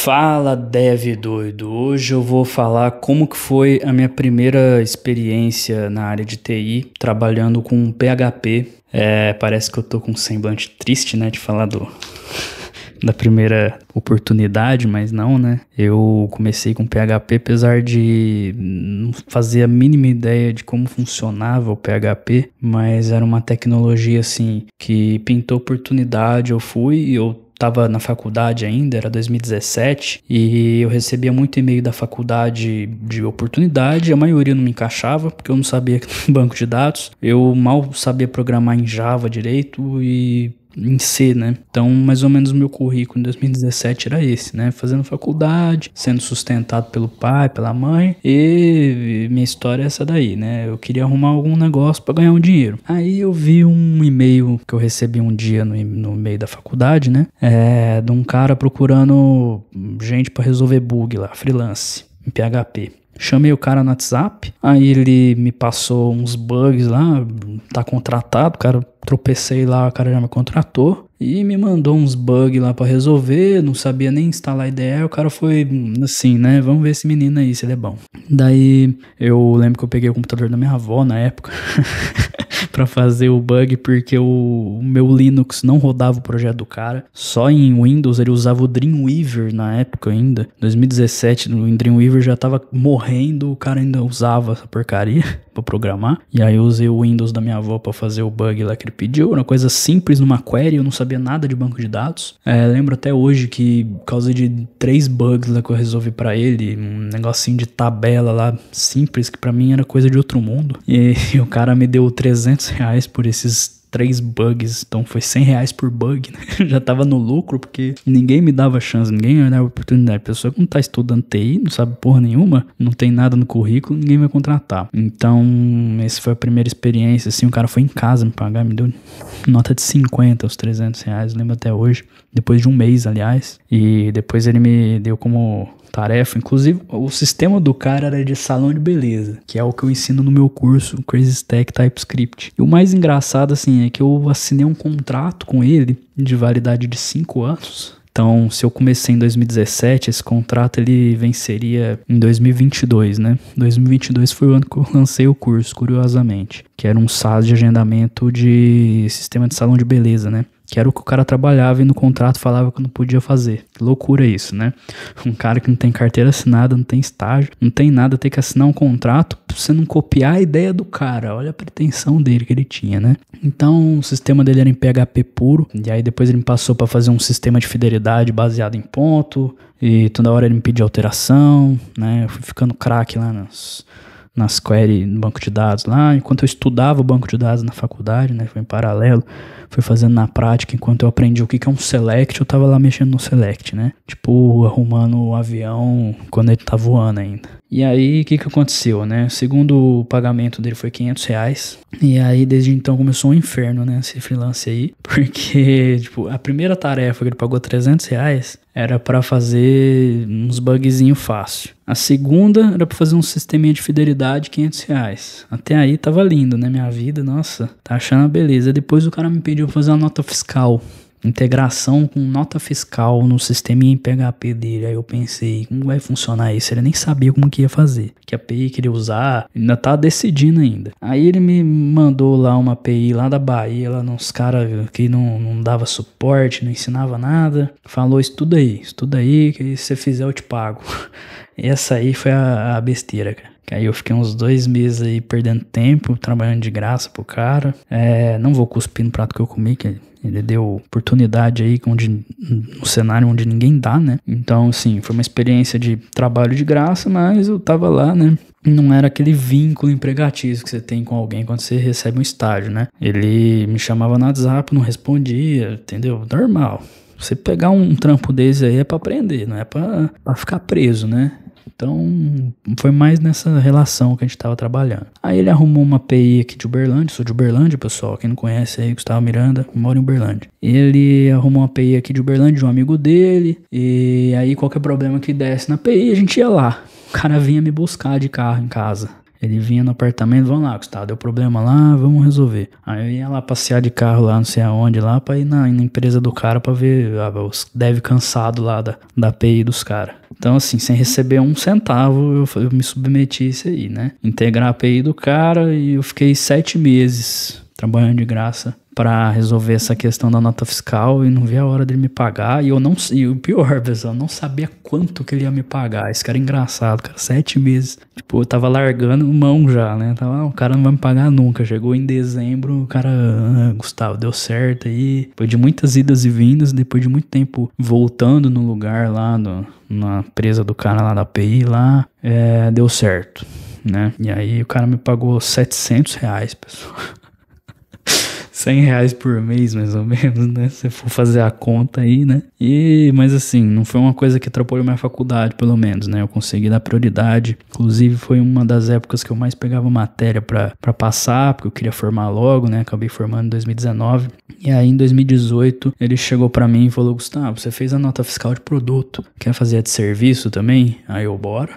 Fala, Dev doido. Hoje eu vou falar como que foi a minha primeira experiência na área de TI, trabalhando com PHP. Parece que eu tô com um semblante triste, né, de falar da primeira oportunidade, mas não, né? Eu comecei com PHP, apesar de não fazer a mínima ideia de como funcionava o PHP, mas era uma tecnologia, assim, que pintou oportunidade. Eu tava na faculdade ainda, era 2017, e eu recebia muito e-mail da faculdade de oportunidade. A maioria não me encaixava, porque eu não sabia banco de dados, eu mal sabia programar em Java direito e em C, né? Então, mais ou menos o meu currículo em 2017 era esse, né? Fazendo faculdade, sendo sustentado pelo pai, pela mãe, e minha história é essa daí, né? Eu queria arrumar algum negócio pra ganhar um dinheiro. Aí eu vi um e-mail que eu recebi um dia no meio da faculdade, né? De um cara procurando gente pra resolver bug lá, freelance, em PHP. Chamei o cara no WhatsApp, aí ele me passou uns bugs lá, tá contratado, cara, tropecei lá, o cara já me contratou e me mandou uns bugs lá pra resolver, não sabia nem instalar IDE, o cara foi assim, né, vamos ver esse menino aí, se ele é bom. Daí eu lembro que eu peguei o computador da minha avó na época pra fazer o bug, porque o meu Linux não rodava o projeto do cara, só em Windows. Ele usava o Dreamweaver na época ainda, 2017, o Dreamweaver já tava morrendo, o cara ainda usava essa porcaria pra programar, e aí eu usei o Windows da minha avó pra fazer o bug lá que ele pediu, uma coisa simples numa query, eu não sabia nada de banco de dados. Lembro até hoje que, por causa de 3 bugs lá que eu resolvi pra ele, um negocinho de tabela lá, simples, que pra mim era coisa de outro mundo, e o cara me deu R$300 por esses 3 bugs, então foi R$100 por bug, né? Já tava no lucro, porque ninguém me dava chance, ninguém me dava oportunidade. A pessoa que não tá estudando TI, não sabe porra nenhuma, não tem nada no currículo, ninguém vai contratar. Então, essa foi a primeira experiência, assim. O cara foi em casa me pagar, me deu nota de 50, os R$300, lembro até hoje, depois de um mês, aliás, e depois ele me deu como tarefa, inclusive o sistema do cara era de salão de beleza, que é o que eu ensino no meu curso Crazy Stack TypeScript. E o mais engraçado, assim, é que eu assinei um contrato com ele de validade de 5 anos. Então, se eu comecei em 2017, esse contrato ele venceria em 2022, né? 2022 foi o ano que eu lancei o curso, curiosamente, que era um SaaS de agendamento de sistema de salão de beleza, né? Que era o que o cara trabalhava e no contrato falava que eu não podia fazer. Que loucura isso, né? Um cara que não tem carteira assinada, não tem estágio, não tem nada, tem que assinar um contrato pra você não copiar a ideia do cara. Olha a pretensão dele que ele tinha, né? Então, o sistema dele era em PHP puro, e aí depois ele me passou pra fazer um sistema de fidelidade baseado em ponto, e toda hora ele me pedia alteração, né? Eu fui ficando craque lá nas queries no banco de dados lá, enquanto eu estudava o banco de dados na faculdade, né, foi em paralelo, fui fazendo na prática, enquanto eu aprendi o que é um select, eu tava lá mexendo no select, né, tipo, arrumando o avião quando ele tá voando ainda. E aí, o que aconteceu, né, segundo o pagamento dele foi R$500, e aí desde então começou um inferno, né, esse freelance aí, porque, tipo, a primeira tarefa que ele pagou R$300 era pra fazer uns bugzinho fácil. A segunda era pra fazer um sisteminha de fidelidade, R$500. Até aí tava lindo, né, minha vida, nossa, tá achando uma beleza. Depois o cara me pediu pra fazer uma nota fiscal, integração com nota fiscal no sisteminha em PHP dele. Aí eu pensei, como vai funcionar isso? Ele nem sabia como que ia fazer, que API que ele ia usar, ainda tá decidindo ainda. Aí ele me mandou lá uma API lá da Bahia, lá nos caras que não dava suporte, não ensinava nada. Falou, estuda aí, que se você fizer eu te pago. Essa aí foi a besteira, cara. Que aí eu fiquei uns 2 meses aí perdendo tempo, trabalhando de graça pro cara. Não vou cuspir no prato que eu comi, que ele deu oportunidade aí no cenário onde ninguém dá, né? Então, assim, foi uma experiência de trabalho de graça, mas eu tava lá, né? Não era aquele vínculo empregatício que você tem com alguém quando você recebe um estágio, né? Ele me chamava no WhatsApp, não respondia, entendeu? Normal. Você pegar um trampo desse aí é pra aprender, não é pra ficar preso, né? Então, foi mais nessa relação que a gente tava trabalhando. Aí ele arrumou uma API aqui de Uberlândia, sou de Uberlândia, pessoal, quem não conhece aí, Gustavo Miranda, mora em Uberlândia. Ele arrumou uma API aqui de Uberlândia, de um amigo dele, e aí qualquer problema que desse na API, a gente ia lá. O cara vinha me buscar de carro em casa. Ele vinha no apartamento, vamos lá, Gustavo, deu problema lá, vamos resolver. Aí eu ia lá passear de carro lá, não sei aonde, lá pra ir na empresa do cara pra ver os dev cansado lá da API dos caras. Então, assim, sem receber um centavo, eu me submeti a isso aí, né? Integrar a API do cara e eu fiquei 7 meses trabalhando de graça pra resolver essa questão da nota fiscal e não vi a hora dele me pagar. E o pior, pessoal, eu não sabia quanto que ele ia me pagar. Esse cara é engraçado, cara, 7 meses. Tipo, eu tava largando mão já, né? O cara não vai me pagar nunca. Chegou em dezembro, o cara, Gustavo, deu certo aí. Depois de muitas idas e vindas, depois de muito tempo voltando no lugar lá, na empresa do cara lá da API lá, deu certo, né? E aí o cara me pagou R$700, pessoal. R$100 por mês, mais ou menos, né? Se for fazer a conta aí, né? Mas assim, não foi uma coisa que atrapalhou minha faculdade, pelo menos, né? Eu consegui dar prioridade. Inclusive, foi uma das épocas que eu mais pegava matéria pra passar, porque eu queria formar logo, né? Acabei formando em 2019. E aí, em 2018, ele chegou pra mim e falou: Gustavo, você fez a nota fiscal de produto, quer fazer a de serviço também? Aí eu, bora.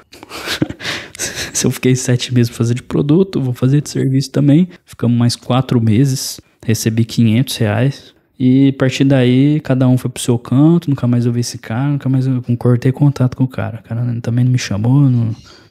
Se eu fiquei 7 meses pra fazer de produto, vou fazer de serviço também. Ficamos mais 4 meses. Recebi R$500 e a partir daí cada um foi pro seu canto, nunca mais eu vi esse cara, nunca mais eu cortei contato com o cara. O cara também não me chamou,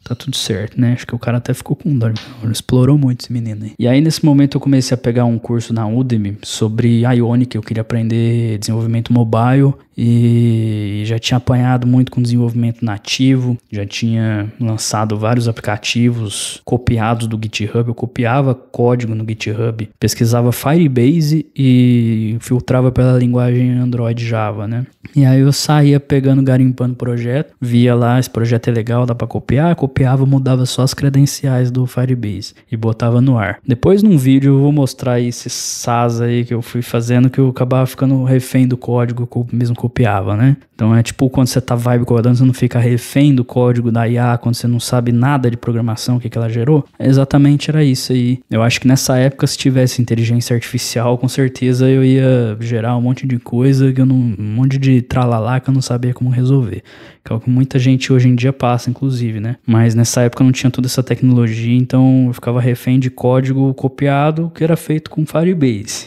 tá tudo certo, né? Acho que o cara até ficou com dor, explorou muito esse menino aí. E aí nesse momento eu comecei a pegar um curso na Udemy sobre Ionic, eu queria aprender desenvolvimento mobile e já tinha apanhado muito com desenvolvimento nativo, já tinha lançado vários aplicativos copiados do GitHub, eu copiava código no GitHub, pesquisava Firebase e filtrava pela linguagem Android Java, né? E aí eu saía pegando, garimpando projeto, via lá, esse projeto é legal, dá pra copiava, mudava só as credenciais do Firebase e botava no ar. Depois num vídeo eu vou mostrar aí esse SAS aí que eu fui fazendo, que eu acabava ficando refém do código que eu mesmo copiava, né? Então é tipo quando você tá vibe codando, você não fica refém do código da IA, quando você não sabe nada de programação, o que ela gerou. Exatamente era isso aí. Eu acho que nessa época, se tivesse inteligência artificial, com certeza eu ia gerar um monte de coisa, um monte de tralalá que eu não sabia como resolver. Que é o que muita gente hoje em dia passa, inclusive, né? Mas nessa época não tinha toda essa tecnologia, então eu ficava refém de código copiado que era feito com Firebase.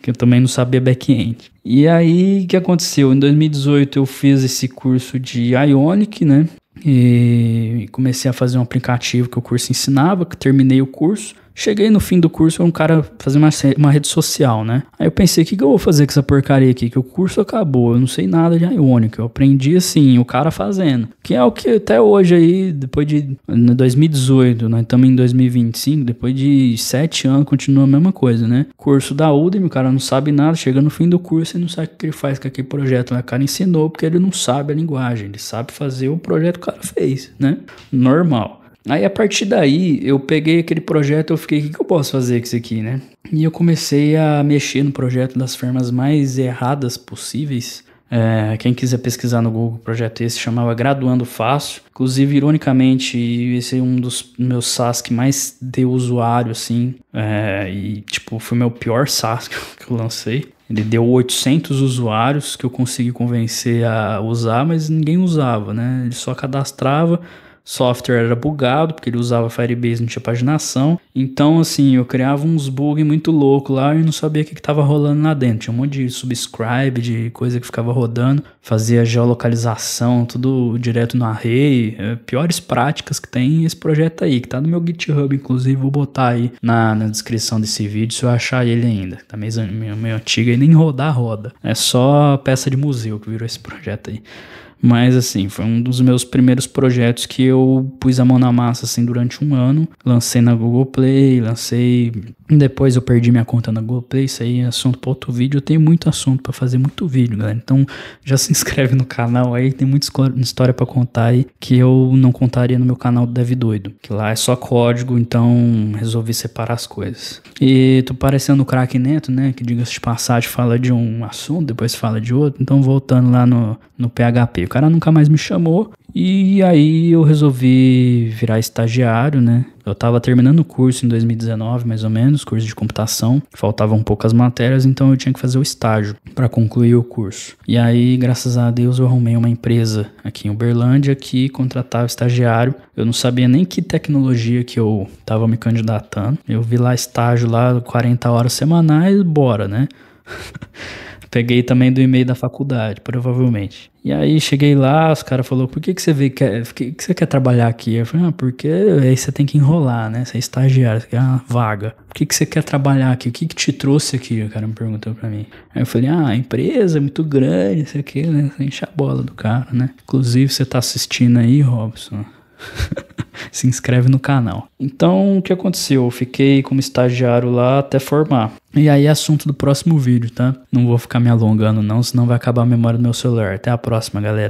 Que eu também não sabia back-end. E aí, o que aconteceu? Em 2018 eu fiz esse curso de Ionic, né? E comecei a fazer um aplicativo que o curso ensinava, que terminei o curso. Cheguei no fim do curso, um cara fazer uma rede social, né? Aí eu pensei, o que eu vou fazer com essa porcaria aqui? Que o curso acabou, eu não sei nada de Ionic. Eu aprendi assim, o cara fazendo. Que é o que até hoje aí, depois de 2018, nós estamos em 2025, depois de 7 anos, continua a mesma coisa, né? Curso da Udemy, o cara não sabe nada, chega no fim do curso e não sabe o que ele faz com aquele projeto. O cara ensinou porque ele não sabe a linguagem, ele sabe fazer o projeto que o cara fez, né? Normal. Aí a partir daí eu peguei aquele projeto e eu fiquei, o que eu posso fazer com isso aqui, né? E eu comecei a mexer no projeto das formas mais erradas possíveis. Quem quiser pesquisar no Google, o projeto esse chamava Graduando Fácil. Inclusive, ironicamente, esse é um dos meus SaaS que mais deu usuário, assim. E tipo, foi o meu pior SaaS que eu lancei. Ele deu 800 usuários que eu consegui convencer a usar, mas ninguém usava, né? Ele só cadastrava. Software era bugado, porque ele usava Firebase, não tinha paginação. Então, assim, eu criava uns bugs muito loucos lá e não sabia o que estava rolando lá dentro. Tinha um monte de subscribe, de coisa que ficava rodando. Fazia geolocalização, tudo direto no array. Piores práticas que tem esse projeto aí, que tá no meu GitHub, inclusive. Vou botar aí na descrição desse vídeo, se eu achar ele ainda. Tá meio antigo e nem rodar, roda. É só peça de museu que virou esse projeto aí. Mas assim, foi um dos meus primeiros projetos que eu pus a mão na massa assim durante um ano. Lancei na Google Play, depois eu perdi minha conta na Google Play, isso aí é assunto para outro vídeo. Eu tenho muito assunto para fazer, muito vídeo, galera. Então já se inscreve no canal aí, tem muita história para contar aí que eu não contaria no meu canal do Dev Doido. Que lá é só código, então resolvi separar as coisas. E tô parecendo o Craque Neto, né? Que diga-se de passagem, fala de um assunto, depois fala de outro. Então voltando lá no PHP. cara nunca mais me chamou. E aí eu resolvi virar estagiário, né? Eu tava terminando o curso em 2019, mais ou menos, curso de computação. Faltavam poucas matérias, então eu tinha que fazer o estágio para concluir o curso. E aí, graças a Deus, eu arrumei uma empresa aqui em Uberlândia que contratava estagiário. Eu não sabia nem que tecnologia que eu tava me candidatando. Eu vi lá estágio lá, 40 horas semanais, bora, né? Peguei também do e-mail da faculdade, provavelmente. E aí cheguei lá, os caras falaram, por que você quer trabalhar aqui? Eu falei, porque aí você tem que enrolar, né? Você é estagiário, você quer uma vaga. Por que você quer trabalhar aqui? O que te trouxe aqui? O cara me perguntou pra mim. Aí eu falei, a empresa é muito grande, isso aqui, né? Você enche a bola do cara, né? Inclusive, você tá assistindo aí, Robson? Se inscreve no canal. Então, o que aconteceu? Eu fiquei como estagiário lá até formar. E aí é assunto do próximo vídeo, tá? Não vou ficar me alongando não, senão vai acabar a memória do meu celular. Até a próxima, galera.